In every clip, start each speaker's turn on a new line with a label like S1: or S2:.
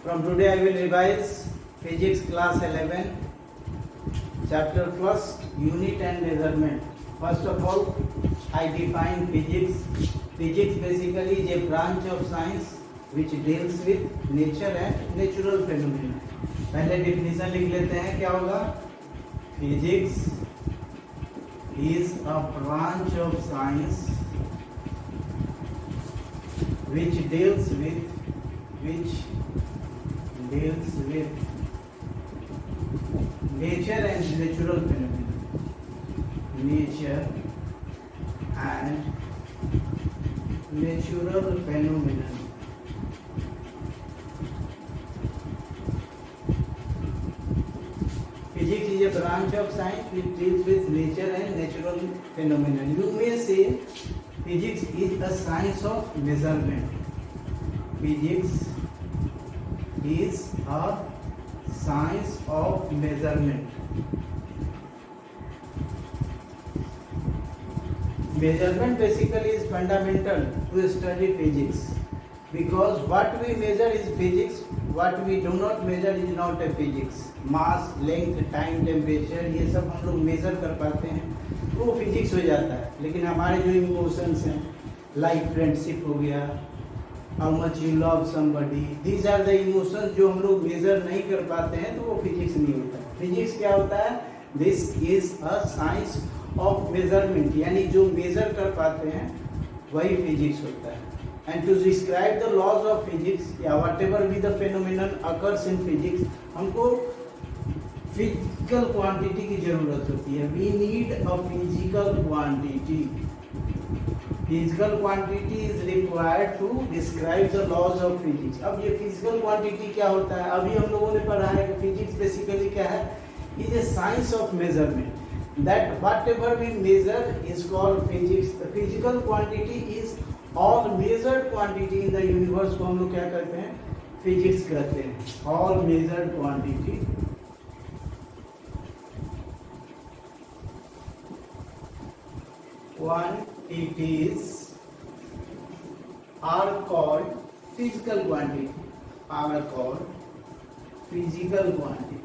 S1: From today I will revise Physics class 11, chapter 1st, unit and measurement. First of all, I define physics. Physics basically is a branch of science which deals with nature and natural phenomena. पहले definition लिख लेते हैं, क्या होगा? Physics is a branch of science which deals with nature and natural phenomena. Nature and natural phenomena. Physics is a branch of science which deals with nature and natural phenomena. You may say physics is a science of measurement. Physics is a science of measurement. Measurement basically is fundamental to study physics, because what we measure is physics, what we do not measure is not a physics. Mass, length, time, temperature, ये सब हम लोग major कर पाते हैं तो वो physics हो जाता है. लेकिन हमारे जो इमोशंस हैं, लाइक फ्रेंडशिप हो गया, how much you love somebody, these are the emotions जो हम लोग मेजर नहीं कर पाते हैं तो वो फिजिक्स नहीं होता. फिजिक्स क्या होता है? This is a science of measurement, यानी जो मेजर कर पाते हैं वही फिजिक्स होता है. And to describe the laws of physics या whatever be the phenomenon occurs in physics, हमको फिजिकल क्वांटिटी की जरूरत होती है. We need a physical quantity. Physical quantity is required to describe the laws of physics. अब ये physical quantity क्या होता है? अभी हम लोगों ने पढ़ा है कि फिजिक्स बेसिकली क्या है? Is a science of measurement. that whatever we measure is called physics. The physical quantity is all measured quantity in the universe को हम लोग क्या करते हैं? फिजिक्स कहते हैं. all measured quantity quantities are called physical quantity, are called physical quantity.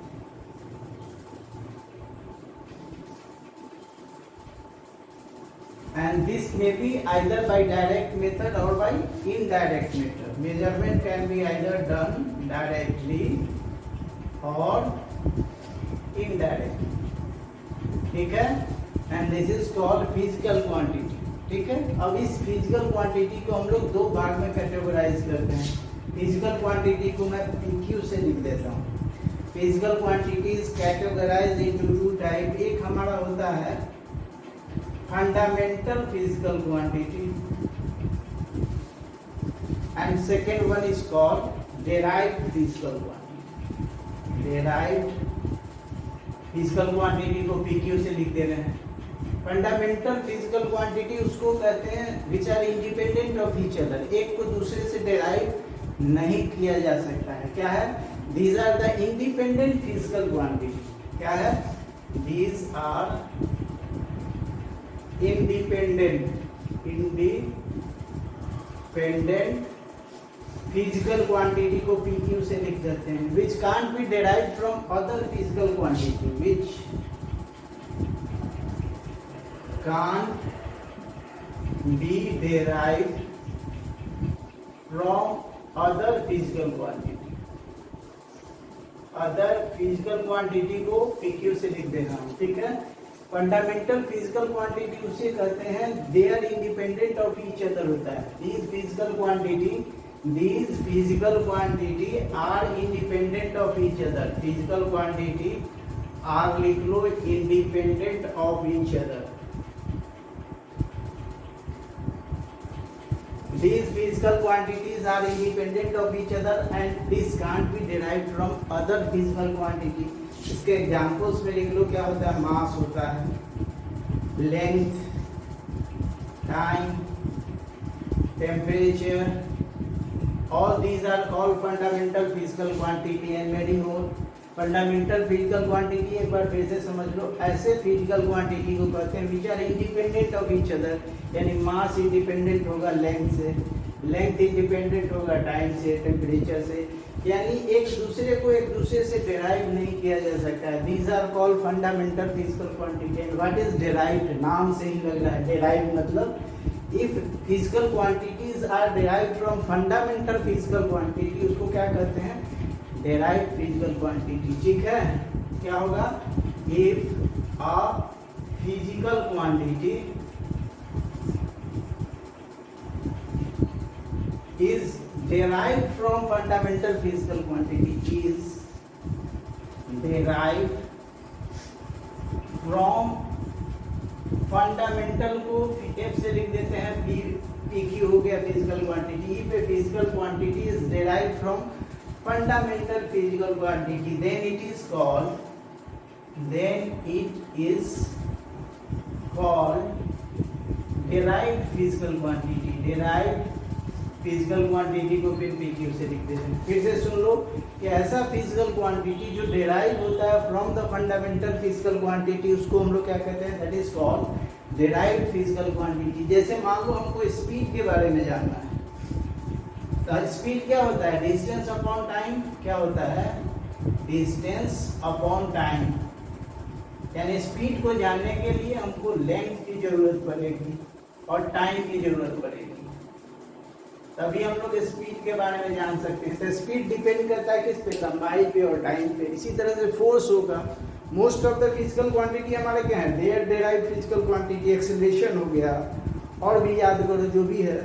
S1: And this may be either by direct method or by indirect method. Measurement can be either done directly or indirectly. ठीक है? And this is called physical quantity. ठीक है? अब इस physical quantity को हम लोग दो भाग में कैटेगराइज करते हैं. Physical quantity को मैं PQ से लिख देता हूँ. Physical quantity is categorized into two type. एक हमारा होता है fundamental physical quantity and second one is called derived physical quantity. derived physical quantity को PQ से लिख दे रहे हैं. fundamental physical quantity उसको कहते हैं which are independent of each other. एक को दूसरे से derive नहीं किया जा सकता है. क्या है? these are the independent physical quantity. क्या है? these are independent physical quantity को PQ से लिख देते हैं. which can't be derived from other physical quantity. which can't be derived from other physical quantity. other physical quantity को PQ से लिख देना. ठीक है? फंडामेंटल फिजिकल क्वांटिटी उसे कहते हैं they are independent of each other होता है. these physical quantity are independent of each other. physical quantity are लिख लो independent of each other. these physical quantities are independent of each other and this can't be derived from other physical quantity. इसके examples में लिख लो. क्या होता है? मास होता है, length, time, temperature, all these are called fundamental physical quantity and many more. Fundamental physical quantity एक बार फिर से समझ लो. ऐसे फिजिकल क्वांटिटी को कहते हैं which are independent of each other. यानी मास इंडिपेंडेंट होगा लेंथ से, लेंथ इंडिपेंडेंट होगा टाइम से, टेम्परेचर से, यानी एक दूसरे को एक दूसरे से डिराइव नहीं किया जा सकता है। These are called fundamental physical quantity. And what is derived, नाम से ही लग रहा है डिराइव मतलब if physical quantities are derived from fundamental physical quantity, उसको क्या कहते हैं, डिराइव्ड फिजिकल क्वांटिटी। ठीक है, क्या होगा, if a physical quantity is derived from fundamental physical quantity, is derived from fundamental को एफ से लिख देते हैं, पी क्यू हो गया physical quantity. If A physical quantity is derived from fundamental physical quantity, then it is called derived physical quantity। derived physical quantity को फिर P Q से लिख देते हैं। फिर से सुन लो कि ऐसा फिजिकल क्वांटिटी जो डिराइव होता है from the fundamental physical quantity, उसको हम लोग क्या कहते हैं, that is called derived physical quantity. जैसे मान लो हमको स्पीड के बारे में जानना है, तो स्पीड क्या होता है, डिस्टेंस अपॉन टाइम। क्या होता है, डिस्टेंस अपॉन टाइम। यानी स्पीड को जानने के लिए हमको लेंथ की जरूरत पड़ेगी और टाइम की जरूरत पड़ेगी, तभी हम लोग स्पीड के बारे में जान सकते हैं। तो स्पीड डिपेंड करता है किस पे, लंबाई पे और टाइम पे। इसी तरह से फोर्स होगा। Most of the physical quantity हमारे क्या है, their derived physical quantity. Acceleration हो गया, और भी याद करो जो भी है,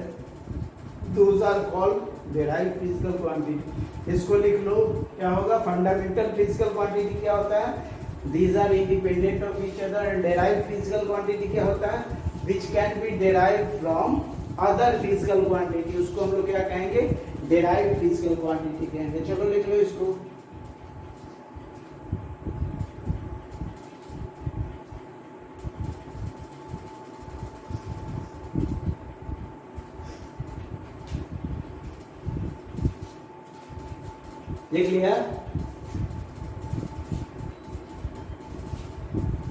S1: those are called derived physical quantity. इसको लिख लो, क्या होगा, फंडामेंटल फिजिकल क्वांटिटी क्या होता है, these are independent of each other. And derived physical quantity क्या होता है, which can be derived from other physical quantity, उसको हम लोग क्या कहेंगे, डिराइव्ड फिजिकल क्वांटिटी कहेंगे। चलो लिख लो इसको। लिख लिया,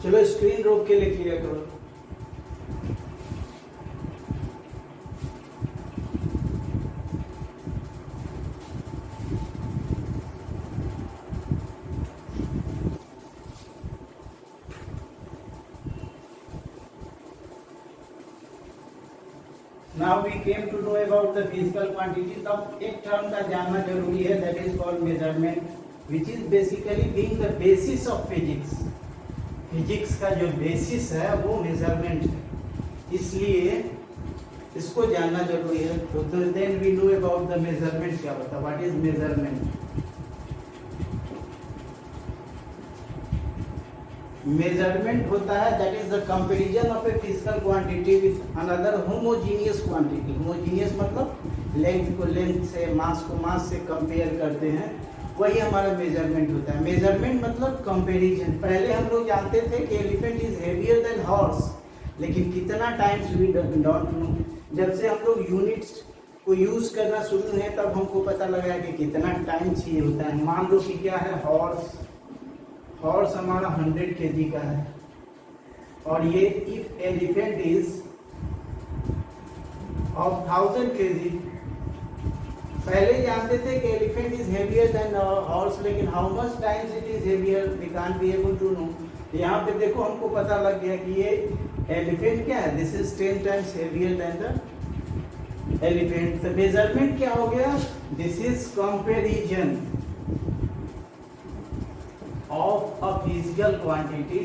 S1: चलो स्क्रीन रोक के लिख लिया करो। Now we came to know about the physical quantities. अब एक टर्म का जानना जरूरी है, that is called measurement, which is basically being the basis of physics. Physics का जो बेसिस है वो मेजरमेंट है, इसलिए इसको जानना जरूरी है। तो then we know about the measurement. क्या होता है, व्हाट इज मेजरमेंट। मेजरमेंट होता है that is the comparison of a physical quantity with another homogeneous quantity. Homogeneous मतलब लेंथ को लेंथ से, मास को मास से कंपेयर करते हैं, वही हमारा मेजरमेंट होता है। मेजरमेंट मतलब कंपैरिजन। पहले हम लोग जानते थे कि elephant is heavier than horse, लेकिन कितना टाइम्स वी डोंट नो। जब से हम लोग यूनिट्स को यूज करना शुरू है तब हमको पता लगा कि कितना टाइम चाहिए होता है। मान लो कि क्या है, हॉर्स हमारा 100 kg का है, और ये if elephant is of 1000 kg। पहले जानते थे कि elephant is heavier than horse, लेकिन how much times it is heavier we can't be able to know. यहाँ पे देखो हमको पता लग गया कि ये एलिफेंट क्या है, this is 10 times heavier than the elephant. तो मेजरमेंट क्या हो गया, this is comparison of a physical quantity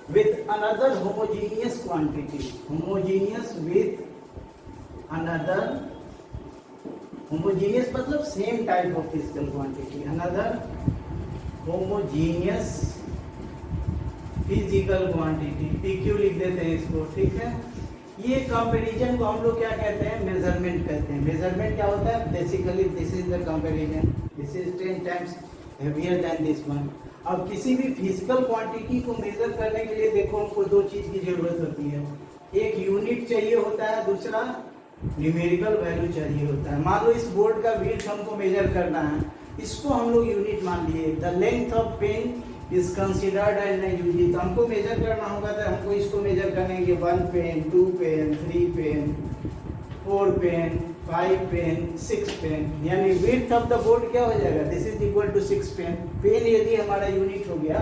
S1: with another homogeneous quantity. Homogeneous with another, homogeneous मतलब same type of physical quantity, another homogeneous physical quantity, PQ लिख देते हैं इसको, ठीक है। ये कंपैरिजन को हम लोग क्या कहते हैं, मेजरमेंट कहते हैं। मेजरमेंट क्या होता है, basically this is the comparison, this is 10 times heavier than this one. अब किसी भी फिजिकल क्वांटिटी को मेजर करने के लिए देखो हमको दो चीज की जरूरत होती है, एक यूनिट चाहिए होता है, दूसरा न्यूमेरिकल वैल्यू चाहिए होता है। मान लो इस बोर्ड का विड्थ हमको मेजर करना है, इसको हम लोग यूनिट मान लिए। The length of pen is considered as a unit. तो हमको मेजर करना होगा तो हमको इसको मेजर करेंगे 1 pen, 2 pen, 3 pen, 4 pen, 5 pen, 6 pen, यानी विड्थ ऑफ द बोर्ड क्या हो जाएगा, this is equal to 6 pen. Pen यदि हमारा यूनिट हो गया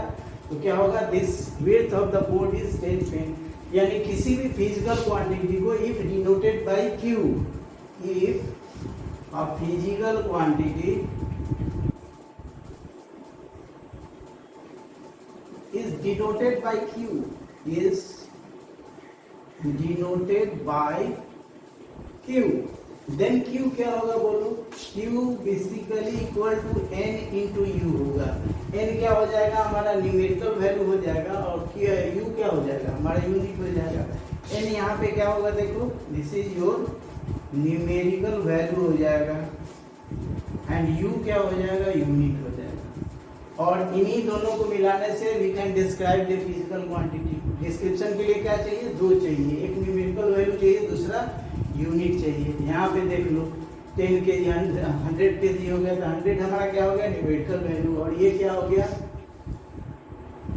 S1: तो क्या होगा, this width of the board is 10 pen. यानी किसी भी फिजिकल क्वांटिटी को if denoted by Q, if a physical quantity is denoted by q, is denoted by q, then q क्या होगा बोलो, q basically equal to n into U होगा। n क्या हो जाएगा, हमारा न्यूमेरिकल वैल्यू हो जाएगा, और u क्या हो जाएगा, हमारा यूनिट हो जाएगा। n यहाँ पे क्या होगा, देखो this is your numerical value हो जाएगा, एंड u क्या हो जाएगा, यूनिट हो जाएगा। और इन्हीं दोनों को मिलाने से we can describe the physical quantity. Description के लिए क्या चाहिए, दो चाहिए, एक न्यूमेरिकल वैल्यू चाहिए, दूसरा यूनिट चाहिए। यहाँ पे देख लो 10 के जी 100 के जी हो गया, तो 100 हमारा क्या हो गया, न्यूमेरिकल वैल्यू, और ये क्या हो गया,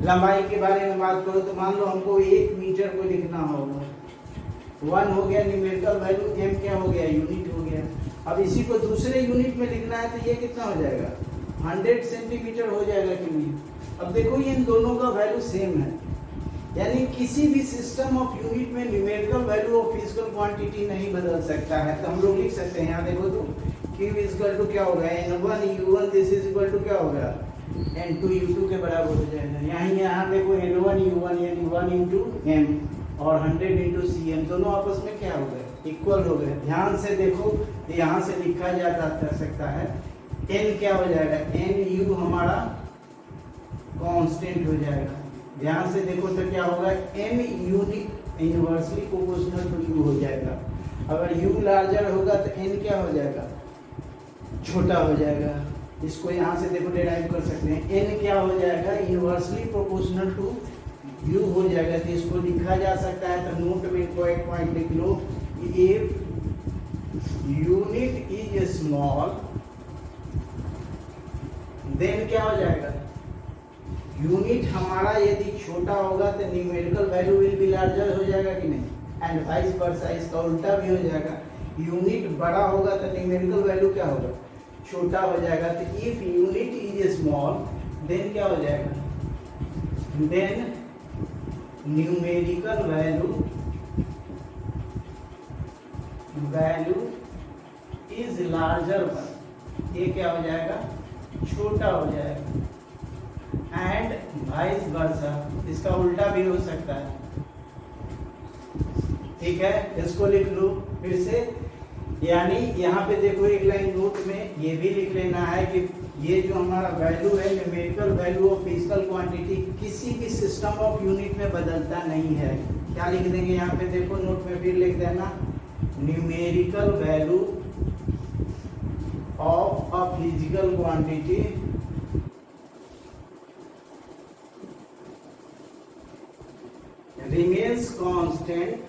S1: लंबाई के बारे में बात करो तो मान लो हमको 1 मीटर को लिखना होगा, 1 हो गया न्यूमेरिकल वैल्यू, m क्या हो गया, यूनिट हो गया। अब इसी को दूसरे यूनिट में लिखना है तो ये कितना हो जाएगा, 100 सेंटीमीटर हो जाएगा कि नहीं। अब देखो ये इन दोनों का वैल्यू सेम है, यानी किसी भी सिस्टम ऑफ यूनिट में numerical value of physical quantity नहीं बदल सकता है। तो हम लोग लिख सकते हैं, यहाँ देखो तो q इज इक्वल टू क्या होगा, n1 u1 this is equal to क्या होगा, n2 u2 के बराबर हो जाएगा। यहाँ देखो n1 u1 यानी 1 इंटू m और 100 इंटू cm, दोनों आपस में क्या हो गए, इक्वल हो गए। ध्यान से देखो, यहाँ से लिखा जा सकता है, n क्या हो जाएगा, n u हमारा कांस्टेंट हो जाएगा। ध्यान से देखो तो क्या होगा, n unit inversely proportional to u हो जाएगा। अगर u लार्जर होगा तो n क्या हो जाएगा, छोटा हो जाएगा। इसको यहाँ से देखो डिराइव कर सकते हैं, n क्या हो जाएगा, इनवर्सली प्रोपोर्शनल टू u हो जाएगा। तो इसको लिखा जा सकता है, तो नोट में को एक पॉइंट लिख लो, if unit is small then क्या हो जाएगा, यूनिट हमारा यदि छोटा होगा तो numerical value will be larger हो जाएगा कि नहीं, एंड वाइस वर्सा, इसका उल्टा भी हो जाएगा। यूनिट बड़ा होगा तो न्यूमेरिकल वैल्यू क्या होगा, छोटा हो जाएगा। तो if unit is small then क्या हो जाएगा, then numerical value is larger, ये क्या हो जाएगा, छोटा हो जाएगा, एंड वाइस वर्सा, इसका उल्टा भी हो सकता है। ठीक है, इसको लिख लो फिर से, यानी यहाँ पे देखो एक लाइन नोट में ये भी लिख लेना है कि ये जो हमारा वैल्यू है, numerical value of physical quantity, किसी भी सिस्टम ऑफ यूनिट में बदलता नहीं है। क्या लिख देंगे यहाँ पे, देखो नोट में फिर लिख देना, numerical value of a physical quantity remains constant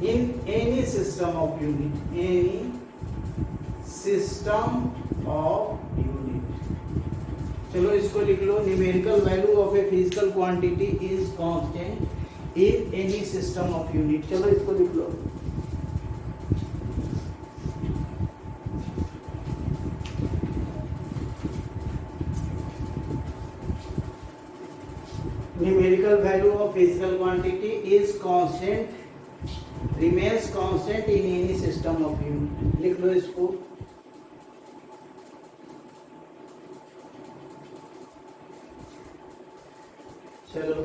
S1: in any system of unit, चलो इसको लिख लो, numerical value of a physical quantity is constant in any system of unit. चलो इसको लिख लो, numerical value of physical quantity is constant, remains constant in any system of unit। लिख लो इसको, चलो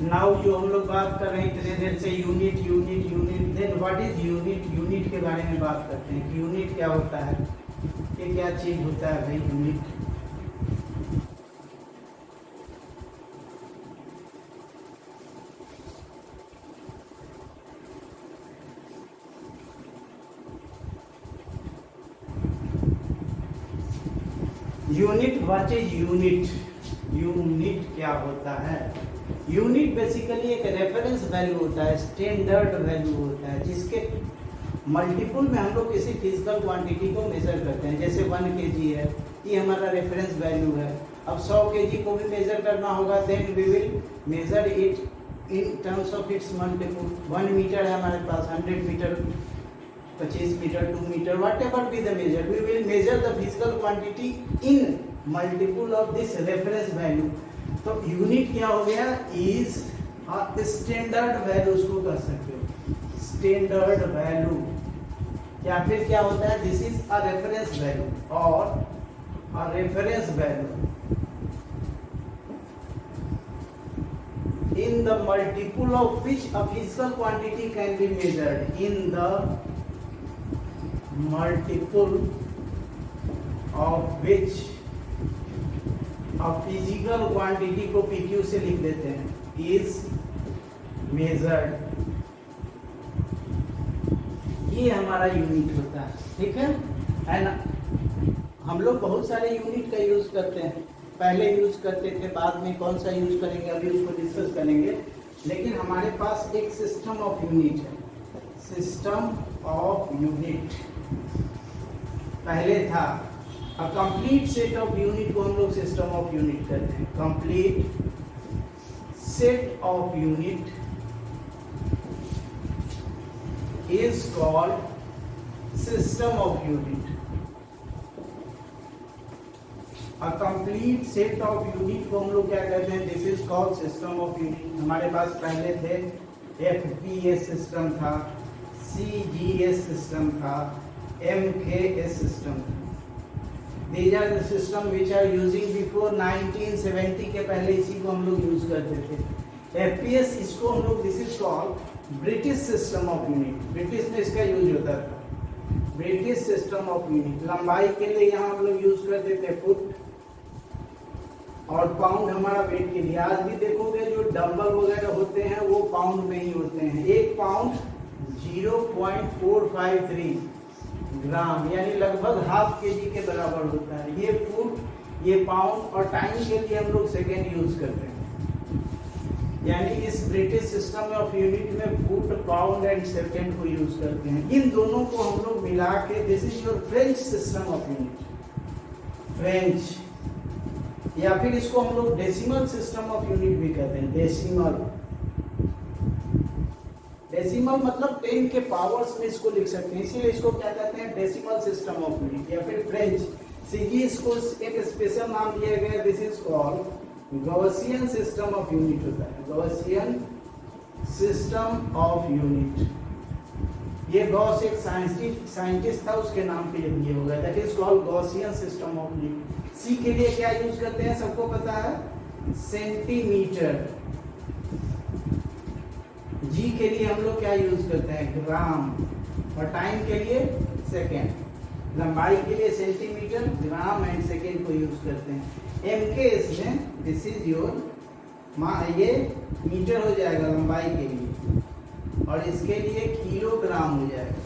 S1: नाउ जो हम लोग बात कर रहे हैं इतने देर से, unit unit unit, then what is unit, unit के बारे में बात करते हैं कि यूनिट क्या होता है, ये क्या चीज होता है भाई unit. Unit, what is unit, unit क्या होता है, यूनिट बेसिकली एक रेफरेंस वैल्यू होता है, स्टैंडर्ड वैल्यू होता है, जिसके मल्टीपल में हम लोग किसी फिजिकल क्वांटिटी को मेजर करते हैं, जैसे 1 kg है, ये हमारा रेफरेंस वैल्यू है। अब 100 kg को भी मेजर करना होगा, then we will measure it in terms of its multiple. 1 metre है हमारे पास, 100 metre, 25 metre, 2 metre, whatever be the measure, we will measure the physical quantity in multiple of this reference value. तो unit क्या हो गया, is standard value उसको कर सकते हो, स्टैंडर्ड वैल्यू, या फिर क्या होता है, this is a reference value और a reference value in the multiple of which a physical quantity can be measured, in the multiple of which a physical quantity को PQ से लिख देते हैं, is measured, ये हमारा यूनिट होता है, ठीक है ना। हम लोग बहुत सारे यूनिट का यूज करते हैं, पहले यूज करते थे, बाद में कौन सा यूज करेंगे अभी उसको डिस्कस करेंगे, लेकिन हमारे पास एक सिस्टम ऑफ यूनिट है, सिस्टम ऑफ यूनिट पहले था। A complete set of unit को हम लोग सिस्टम ऑफ यूनिट कहते हैं, complete set of unit is called system of unit. A complete set of unit को हम लोग क्या कहते हैं, this is called system of unit. हमारे पास पहले थे FPS सिस्टम था, CGS सिस्टम था, MKS सिस्टम था। These are the system which are using before 1970 के पहले इसी को हम लोग यूज करते थे। FPS इसको हम लोग, this is called British system of unit, British में इसका यूज होता था, ब्रिटिश सिस्टम ऑफ यूनिट। लंबाई के लिए यहाँ हम लोग यूज करते थे फुट, और पाउंड हमारा वेट के लिए। आज भी देखोगे जो डंबल वगैरह होते हैं वो पाउंड में ही होते हैं। एक पाउंड 0.453 ग्राम, यानी लगभग हाफ केजी के बराबर होता है। ये फुट, ये पाउंड, और टाइम के लिए हम लोग सेकेंड यूज करते हैं। यानी इस ब्रिटिश सिस्टम ऑफ यूनिट में फुट, पाउंड एंड सेकेंड को यूज करते हैं। इन दोनों को हम लोग मिला के, this is your French system of unit, French, या फिर इसको हम लोग डेसिमल सिस्टम ऑफ यूनिट भी कहते हैं। डेसिमल, डेसिमल मतलब 10 के पावर्स में इसको लिख सकते हैं, इसीलिए इसको क्या कहते हैं, डेसिमल सिस्टम ऑफ यूनिट, या फिर फ्रेंच। सीजी इसको एक स्पेशल नाम दिया गया, this is called Gaussian system of unit होता है, गॉसियन सिस्टम ऑफ यूनिट। ये गॉस एक साइंटिस्ट था, उसके नाम पे ये हो गया, that is called Gaussian system of unit. C के लिए क्या यूज करते हैं, सबको पता है, सेंटीमीटर। जी के लिए हम लोग क्या यूज करते हैं, ग्राम, और टाइम के लिए सेकेंड। लंबाई के लिए सेंटीमीटर, ग्राम एंड सेकेंड को यूज करते हैं। MKS में दिस इज योर, ये मीटर हो जाएगा लंबाई के लिए, और इसके लिए किलोग्राम हो जाएगा,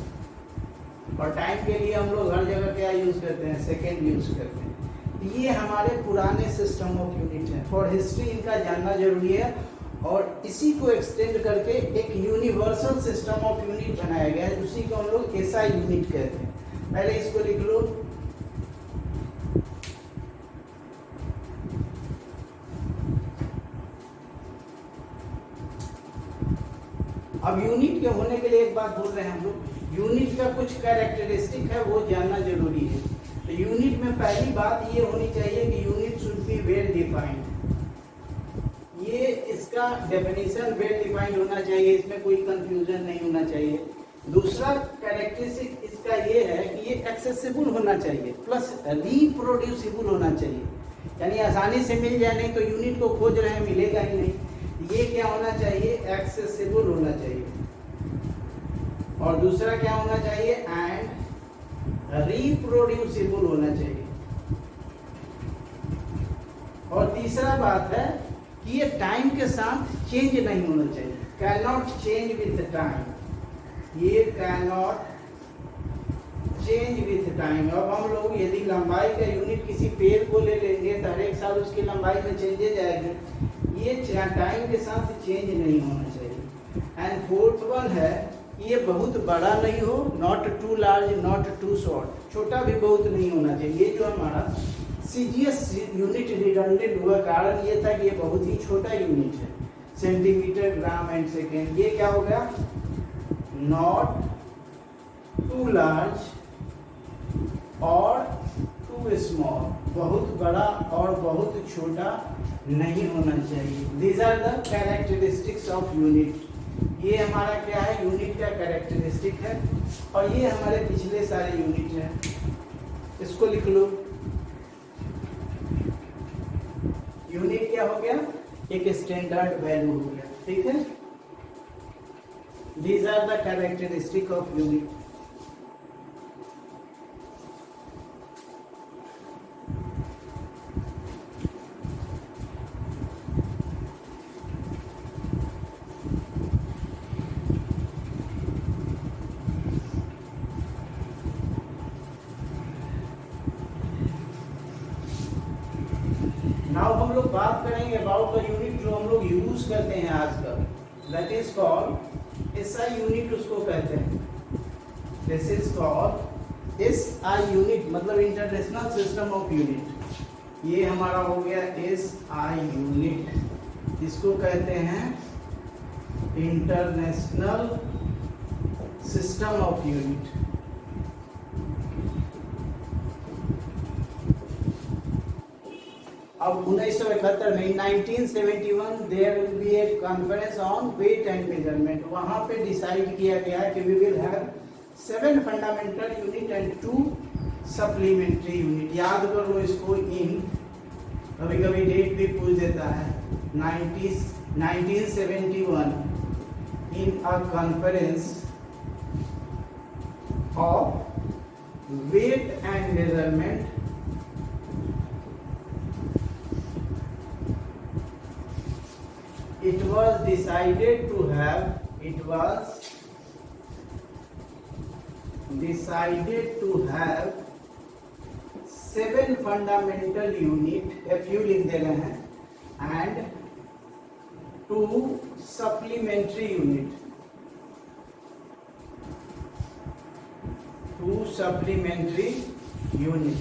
S1: और टाइम के लिए हम लोग हर जगह क्या यूज करते हैं, सेकेंड यूज करते हैं। ये हमारे पुराने सिस्टम ऑफ यूनिट है, फॉर हिस्ट्री इनका जानना जरूरी है, और इसी को एक्सटेंड करके एक यूनिवर्सल सिस्टम ऑफ यूनिट बनाया गया है, उसी को हम लोग SI यूनिट कहते हैं। पहले इसको लिख लो, अब यूनिट के होने के लिए एक बात बोल रहे हैं हम लोग, यूनिट का कुछ कैरेक्टरिस्टिक है वो जानना जरूरी है। तो यूनिट में पहली बात ये होनी चाहिए कि unit should be well defined, ये इसका डेफिनेशन वेल डिफाइंड होना चाहिए, इसमें कोई कंफ्यूजन नहीं होना चाहिए। दूसरा कैरेक्टरिस्टिक इसका ये है कि ये एक्सेसिबल होना चाहिए, प्लस रिप्रोड्यूसिबल होना चाहिए, यानी आसानी से मिल जाए, नहीं तो यूनिट को खोज रहे हैं मिलेगा ही नहीं। ये क्या होना चाहिए, एक्सेसिबल होना चाहिए, और दूसरा क्या होना चाहिए, एंड रिप्रोड्यूसिबल होना चाहिए। और तीसरा बात है कि ये टाइम के साथ चेंज नहीं होना चाहिए, can not change with time, ये can not change with time. अब हम लोग यदि लंबाई का यूनिट किसी पेड़ को ले लेंगे तो हर एक साल उसकी लंबाई में चेंजेज आएगी, ये टाइम के साथ चेंज नहीं होना चाहिए। एंड फोर्थ वन है ये बहुत बड़ा नहीं हो, not too large not too short, छोटा भी बहुत नहीं होना चाहिए। ये जो हमारा सीजीएस यूनिट रिडंडेंट हुआ कारण ये था कि ये बहुत ही छोटा यूनिट है, सेंटीमीटर ग्राम एंड सेकेंड। ये क्या हो गया, नॉट टू लार्ज और टू स्मॉल, बहुत बड़ा और बहुत छोटा नहीं होना चाहिए। These are the characteristics of unit. ये हमारा क्या है, यूनिट का कैरेक्टरिस्टिक है, और ये हमारे पिछले सारे यूनिट हैं। इसको लिख लो, यूनिट क्या हो गया, एक स्टैंडर्ड वैल्यू हो गया, ठीक है। These are the characteristic of unit. Now हम लोग बात करेंगे अबाउट द यूनिट जो हम लोग यूज करते हैं आजकल, that is called SI unit, उसको कहते हैं। This is called SI unit, मतलब इंटरनेशनल सिस्टम ऑफ यूनिट। ये हमारा हो गया एसआई यूनिट, इसको कहते हैं इंटरनेशनल सिस्टम ऑफ यूनिट। अब 1971 में 1971 there will be a conference on weight and measurement. वहां पे डिसाइड किया गया कि we will have 7 fundamental unit and 2 supplementary unit. याद कर लो इसको, इन कभी कभी डेट भी पूछ देता है। 1971 in a conference of weight and measurement it was decided to have 7 fundamental unit, FU लिख दे रहे हैं, and 2 supplementary unit, 2 supplementary unit।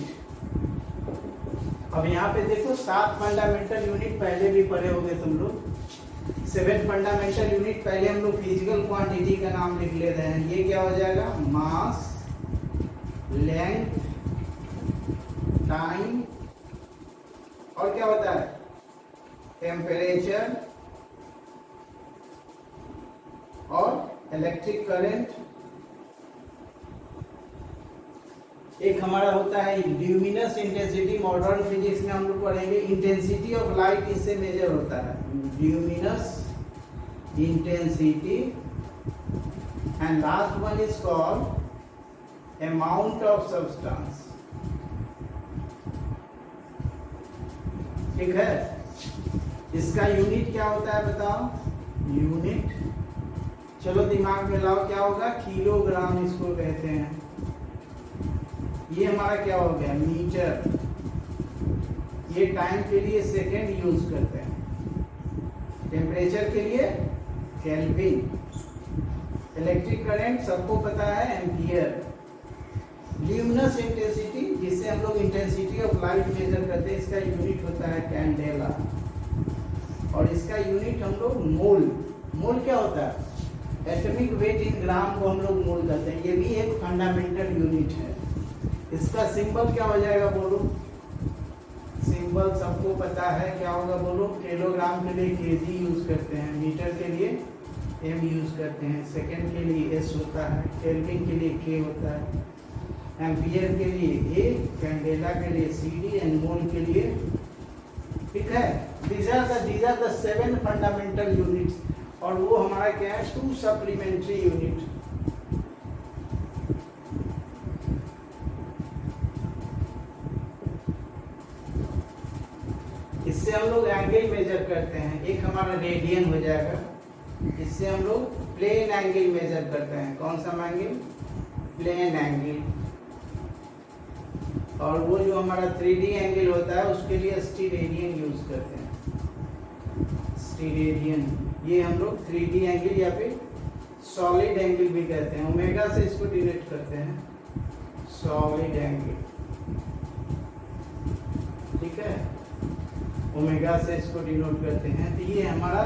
S1: अब यहाँ पे देखो 7 फंडामेंटल यूनिट पहले भी पढ़े होंगे तुम लोग। 7 फंडामेंटल यूनिट पहले हम लोग फिजिकल क्वांटिटी का नाम लिख लेते हैं। ये क्या हो जाएगा, मास, लेंथ, टाइम, और क्या होता है, टेम्परेचर और इलेक्ट्रिक करंट। एक हमारा होता है ल्यूमिनस इंटेंसिटी, मॉडर्न फिजिक्स में हम लोग पढ़ेंगे इंटेंसिटी ऑफ लाइट, इससे मेजर होता है luminous intensity. And last one is called amount of substance, ठीक है। इसका यूनिट क्या होता है बताओ, यूनिट, चलो दिमाग में लाओ, क्या होगा, किलोग्राम इसको कहते हैं। ये हमारा क्या हो गया, मीटर। ये टाइम के लिए सेकेंड यूज करते हैं, टेम्परेचर के लिए केल्विन, इलेक्ट्रिक करंट सबको पता है एम्पियर। ल्यूमिनस इंटेंसिटी, जिससे हम लोग इंटेंसिटी ऑफ लाइट मेजर करते हैं, इसका यूनिट होता है कैंडेला, और इसका यूनिट हम लोग मोल। मोल क्या होता है, एटॉमिक वेट इन ग्राम को हम लोग मोल करते हैं। ये भी एक फंडामेंटल यूनिट है। इसका सिंबल क्या हो जाएगा बोलो, सिंबल सबको पता है क्या होगा बोलो। किलोग्राम के लिए केजी यूज करते हैं, मीटर के लिए एम यूज करते हैं, सेकंड के लिए एस होता है, केल्विन के लिए के होता है, एम्पियर के लिए ए, कैंडेला के लिए सी डी, एंड मोल के लिए, ठीक है। these are the 7 fundamental units, और वो हमारा क्या है, 2 सप्लीमेंट्री यूनिट। इससे हम लोग एंगल मेजर करते हैं। एक हमारा रेडियन हो जाएगा, इससे हम लोग प्लेन एंगल मेजर करते हैं। कौन सा एंगल, प्लेन एंगल। और वो जो हमारा 3D एंगल होता है उसके लिए स्टीरेडियन यूज करते हैं, स्टीरेडियन। ये हम लोग 3D एंगल या फिर सॉलिड एंगल भी कहते हैं, ओमेगा से इसको डिनोट करते हैं सॉलिड एंगल, ठीक है, ओमेगा से इसको डिनोट करते हैं। तो ये हमारा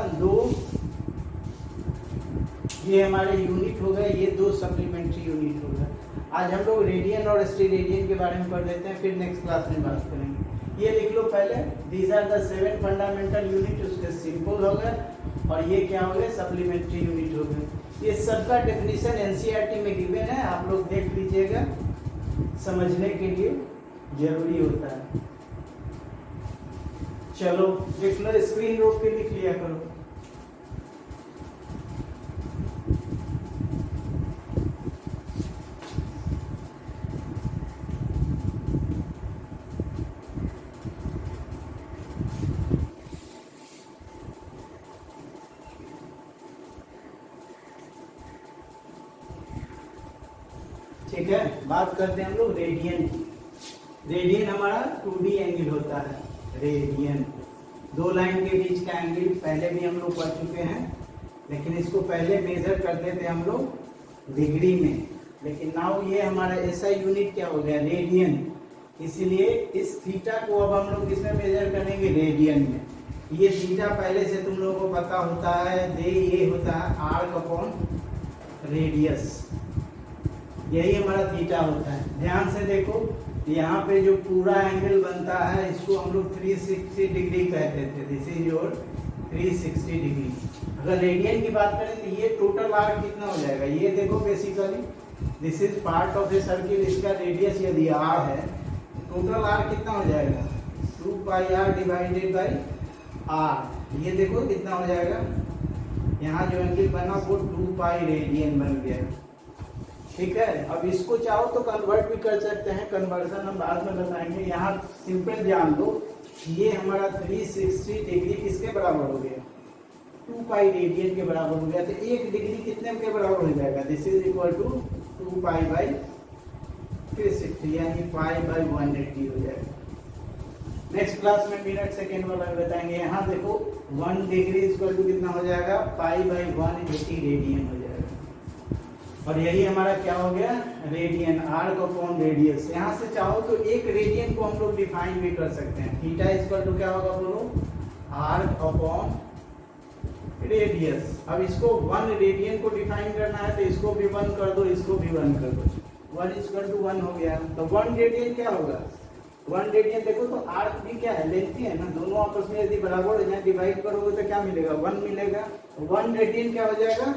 S1: ये हमारे यूनिट हो गए, ये 2 सप्लीमेंट्री यूनिट हो गए। आज हम लोग रेडियन और स्टेरेडियन के बारे में पढ़ लेते हैं, फिर नेक्स्ट क्लास में बात करेंगे। ये लिख लो पहले, these are the 7 fundamental unit, उसके सिंपल हो गए, और ये क्या हो गए, सप्लीमेंट्री यूनिट हो गए। ये सबका डेफिनेशन एनसीईआरटी में गिवन है, आप लोग देख लीजिएगा, समझने के लिए जरूरी होता है। चलो देख लो, स्क्रीन रोक के लिख लिया करो। ठीक है, बात करते हैं हम लोग रेडियन की। रेडियन हमारा 2D एंगल होता है, रेडियन 2 लाइन के बीच का एंगल, पहले भी हम लोग पढ़ चुके हैं, लेकिन इसको पहले मेजर करते थे हम लोग डिग्री में, लेकिन नाउ ये हमारा ऐसा यूनिट क्या हो गया, रेडियन। इसीलिए इस थीटा को अब हम लोग किसमें मेजर करेंगे, रेडियन में। ये थीटा पहले से तुम लोगों को पता होता है, ये होता है आर्क अपॉन रेडियस, यही हमारा थीटा होता है। ध्यान से देखो, यहाँ पे जो पूरा एंगल बनता है इसको हम लोग 360 डिग्री कहते थे, दिस इज योर 360 डिग्री। अगर रेडियन की बात करें तो ये टोटल आर्क कितना हो जाएगा, ये देखो basically this is part of a circle, इसका रेडियस यदि r है, टोटल आर्क कितना हो जाएगा, 2 पाई r डिवाइडेड बाई r। ये देखो कितना हो जाएगा, यहाँ जो एंगल बना वो 2 पाई रेडियन बन गया, ठीक है। अब इसको चाहो तो कन्वर्ट भी कर सकते हैं, कन्वर्जन हम बाद में बताएंगे। यहाँ सिंपल जान दो, ये हमारा 360 डिग्री किसके बराबर हो गया, 2 पाई रेडियन के बराबर हो गया। तो 1 डिग्री कितने के बराबर हो जाएगा, this is equal to 2 pi by 360, यानी पाई बाई 180 हो जाएगा। नेक्स्ट क्लास में मिनट सेकेंड वाला बताएंगे। यहाँ देखो 1 डिग्री इक्वल टू कितना हो जाएगा, पाई बाई 180 रेडियन हो जाएगा। और यही हमारा क्या हो गया, रेडियन, आर्क अपॉन रेडियस। यहाँ से चाहो तो एक रेडियन को हम लोग डिफाइन भी कर सकते हैं, थीटा इक्वल टू क्या होगा बोलो, आर्क अपॉन रेडियस। अब इसको 1 रेडियन को डिफाइन करना है तो इसको भी 1 कर दो, इसको भी 1 कर दो, 1 इक्वल टू 1 हो गया। तो 1 रेडियन क्या होगा, 1 रेडियन देखो तो आर्क भी क्या है, लेंथ है ना, दोनों आपस में यदि बराबर हो जाए डिवाइड करोगे तो क्या मिलेगा, 1 मिलेगा। 1 रेडियन क्या हो जाएगा,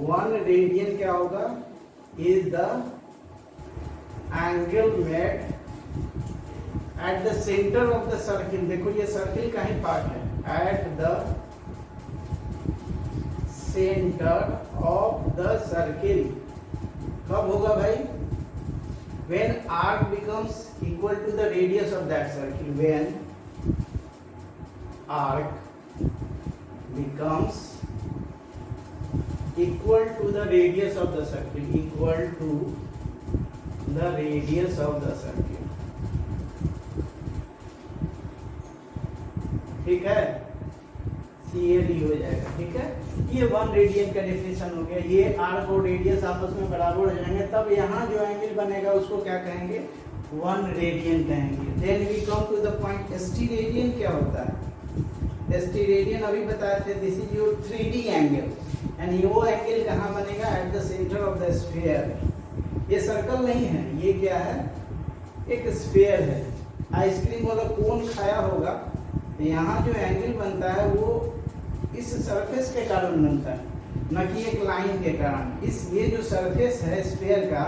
S1: 1 रेडियन क्या होगा, is the angle made at the centre of the circle. देखो ये सर्किल का ही पार्ट है, eight the centre of the circle. कब होगा भाई, when arc becomes equal to the radius of that circle, when arc becomes equal to the radius of the circle, equal to the radius of the circle, ठीक है, CAD हो जाएगा, ठीक है। ये 1 रेडियन का डेफिनेशन हो गया। ये आर्क और रेडियस आपस में बराबर हो जाएंगे, तब यहाँ जो एंगल बनेगा उसको क्या कहेंगे, 1 रेडियन कहेंगे। Then we come to the point ST radian क्या होता है, ST रेडियन अभी बताए थे, this is your 3D angle, and वो एंगल कहाँ बनेगा, at the centre of the sphere. ये सर्कल नहीं है, ये क्या है, एक स्फीयर है। आइसक्रीम वाला कोन खाया होगा, तो यहाँ जो एंगल बनता है वो इस सरफेस के कारण बनता है, न कि एक लाइन के कारण। इस ये जो सरफेस है स्फीयर का,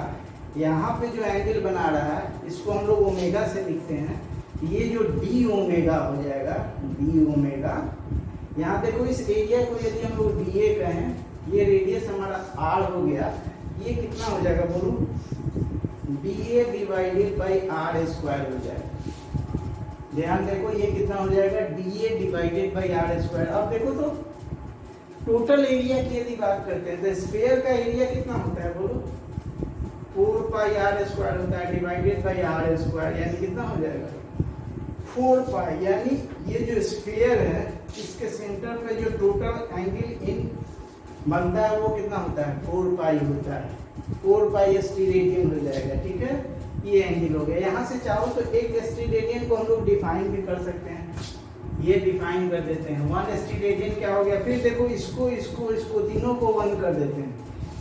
S1: यहाँ पे जो एंगल बना रहा है इसको हम लोग ओमेगा से लिखते हैं। ये जो डी ओमेगा हो जाएगा, डी ओमेगा। यहाँ देखो इस एरिया को यदि हम लोग DA कहें, ये रेडियस हमारा R हो गया, ये कितना हो जाएगा बोलो, DA divided by R square हो जाएगा। ध्यान देखो ये कितना हो जाएगा, DA divided by R square. अब देखो तो टोटल एरिया की यदि बात करते हैं तो स्फीयर का एरिया कितना होता है बोलो, 4 पाई R स्क्वायर होता है डिवाइडेड बाई R स्क्वायर, यानी कितना हो जाएगा 4 पाई। यानी ये जो स्फीयर है इसके सेंटर पे जो टोटल एंगल इन बनता है वो कितना होता है 4 पाई होता है, 4 पाई st रेडियन हो जाएगा, ठीक है। ये एंगल हो गया। यहाँ से चाहो तो एक st रेडियन को हम लोग डिफाइन भी कर सकते हैं, ये डिफाइन कर देते हैं। 1 st रेडियन क्या हो गया, फिर देखो इसको तीनों को 1 कर देते हैं,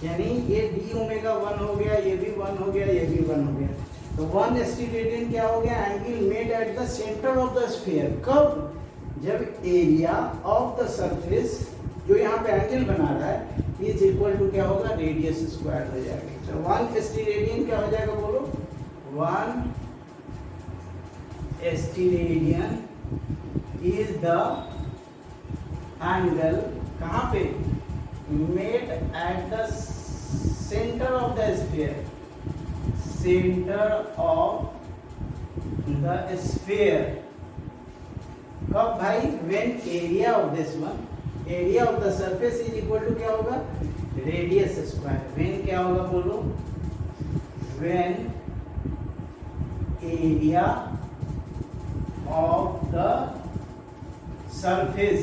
S1: यानी ये d ओमेगा 1 हो गया, ये भी 1 हो गया, ये भी 1 हो गया। तो 1 st रेडियन क्या हो गया, angle made at the centre of the sphere. कब, जब एरिया ऑफ द सरफेस जो यहाँ पे एंगल बना रहा है इज इक्वल टू क्या होगा, रेडियस स्क्वायर हो जाएगा। तो 1 st रेडियन क्या हो जाएगा, बोलो 1 st radian is the angle कहाँ पे, made at the centre of the sphere, centre of the sphere. कब भाई, when area of this one, area of the surface is equal to क्या होगा, रेडियस स्क्वायर। व्हेन क्या होगा, बोलो when area of the surface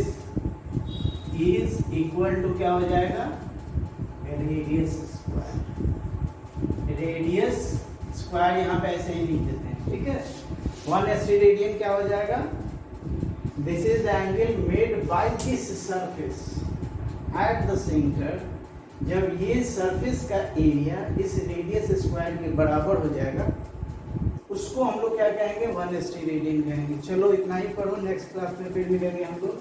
S1: is equal to क्या हो जाएगा, रेडियस स्क्वायर। रेडियस स्क्वायर यहाँ पे ऐसे ही लिख देते हैं, ठीक है। 1 st रेडियन क्या हो जाएगा, this is the angle made by this surface at the centre. जब ये सरफेस का एरिया इस रेडियस स्क्वायर के बराबर हो जाएगा, उसको हम लोग क्या कहेंगे, 1 st रेडियन कहेंगे। चलो इतना ही पढ़ो, नेक्स्ट क्लास में फिर मिलेंगे हम लोग।